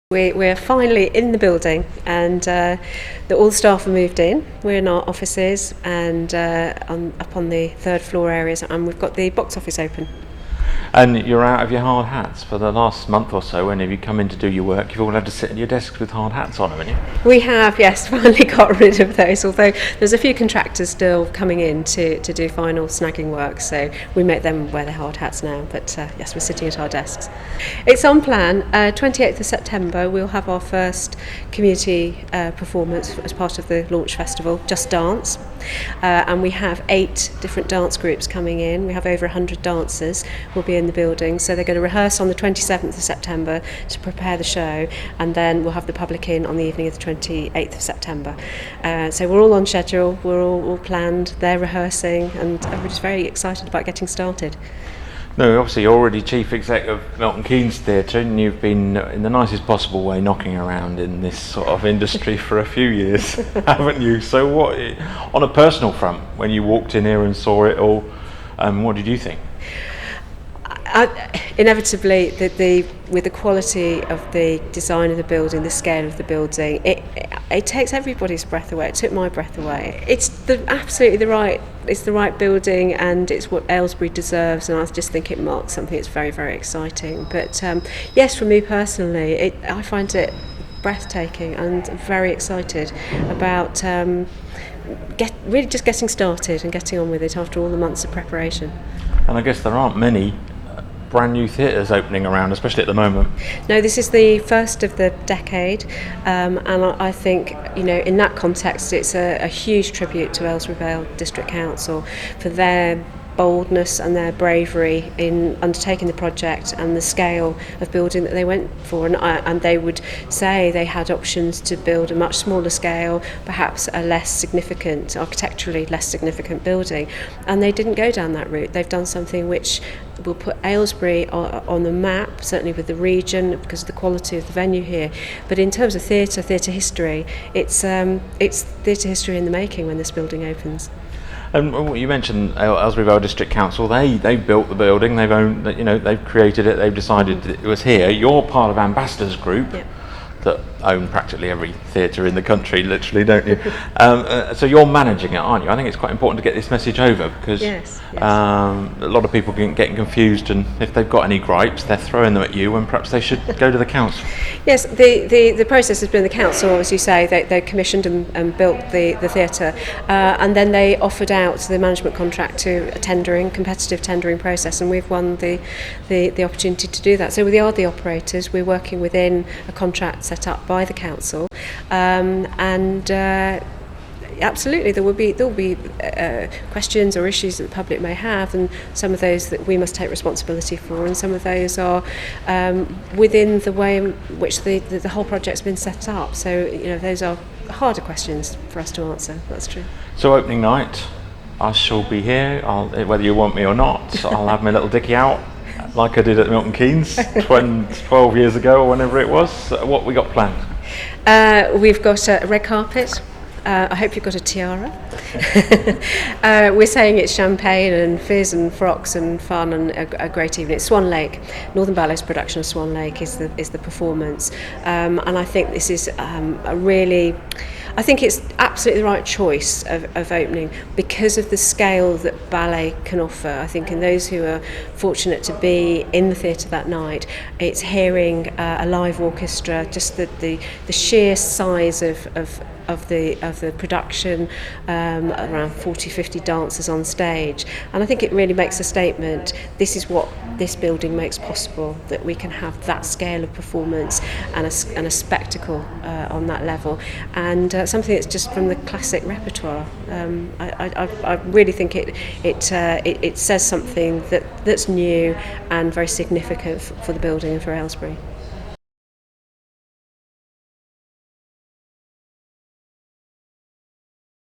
We're finally in the building, and all the staff have moved in. We're in our offices and up on the third floor areas, and we've got the box office open. And you're out of your hard hats for the last month or so. Whenever you come in to do your work, you've all had to sit at your desks with hard hats on, haven't you? We have, yes, finally got rid of those, although there's a few contractors still coming in to do final snagging work, so we make them wear their hard hats now, but yes, we're sitting at our desks. It's on plan. 28th of September we'll have our first community performance as part of the launch festival, Just Dance, and we have 8 different dance groups coming in. We have over 100 dancers will be in the building, so they're going to rehearse on the 27th of September to prepare the show, and then we'll have the public in on the evening of the 28th of September. So we're all on schedule, we're all planned, they're rehearsing, and everybody's very excited about getting started. No, obviously you're already Chief Exec of Milton Keynes Theatre, and you've been, in the nicest possible way, knocking around in this sort of industry for a few years, haven't you? So what, on a personal front, when you walked in here and saw it all, what did you think? Inevitably, with the quality of the design of the building, the scale of the building, it takes everybody's breath away. It took my breath away. It's absolutely the right building, and it's what Aylesbury deserves. And I just think it marks something that's very, very exciting. But yes, for me personally, I find it breathtaking and very excited about really just getting started and getting on with it after all the months of preparation. And I guess there aren't many brand new theatres opening around, especially at the moment. No, this is the first of the decade, and I think, in that context, it's a huge tribute to Aylesbury Vale District Council for their boldness and their bravery in undertaking the project and the scale of building that they went for, and they would say they had options to build a much smaller scale, perhaps a architecturally less significant building, and they didn't go down that route. They've done something which will put Aylesbury on the map, certainly with the region, because of the quality of the venue here. But in terms of theatre history, it's theatre history in the making when this building opens. And you mentioned Aylesbury Vale District Council. They built the building. They've owned, they've created it. They've decided that it was here. You're part of Ambassadors Group. Yep. That own practically every theatre in the country, literally, don't you? So you're managing it, aren't you? I think it's quite important to get this message over, because yes. A lot of people getting confused, and if they've got any gripes, they're throwing them at you when perhaps they should go to the council. Yes, the process has been the council, as you say. They commissioned and built the theatre, and then they offered out the management contract to a competitive tendering process, and we've won the opportunity to do that. So we are the operators. We're working within a contract set up by the council, and absolutely there will be questions or issues that the public may have, and some of those that we must take responsibility for, and some of those are within the way in which the whole project's been set up. So those are harder questions for us to answer. That's true. So opening night, I shall be here, whether you want me or not. I'll have my little dickie out, like I did at Milton Keynes 12 years ago or whenever it was. What we got planned? We've got a red carpet. I hope you've got a tiara. We're saying it's champagne and fizz and frocks and fun and a great evening. It's Swan Lake. Northern Ballet's production of Swan Lake is the performance, and I think this is I think it's absolutely the right choice of opening because of the scale that ballet can offer. I think in those who are fortunate to be in the theatre that night, it's hearing a live orchestra, just the sheer size of the production, around 40-50 dancers on stage, and I think it really makes a statement. This is what this building makes possible, that we can have that scale of performance and a spectacle on that level, and something that's just from the classic repertoire. I really think it says something that's new and very significant for the building and for Aylesbury.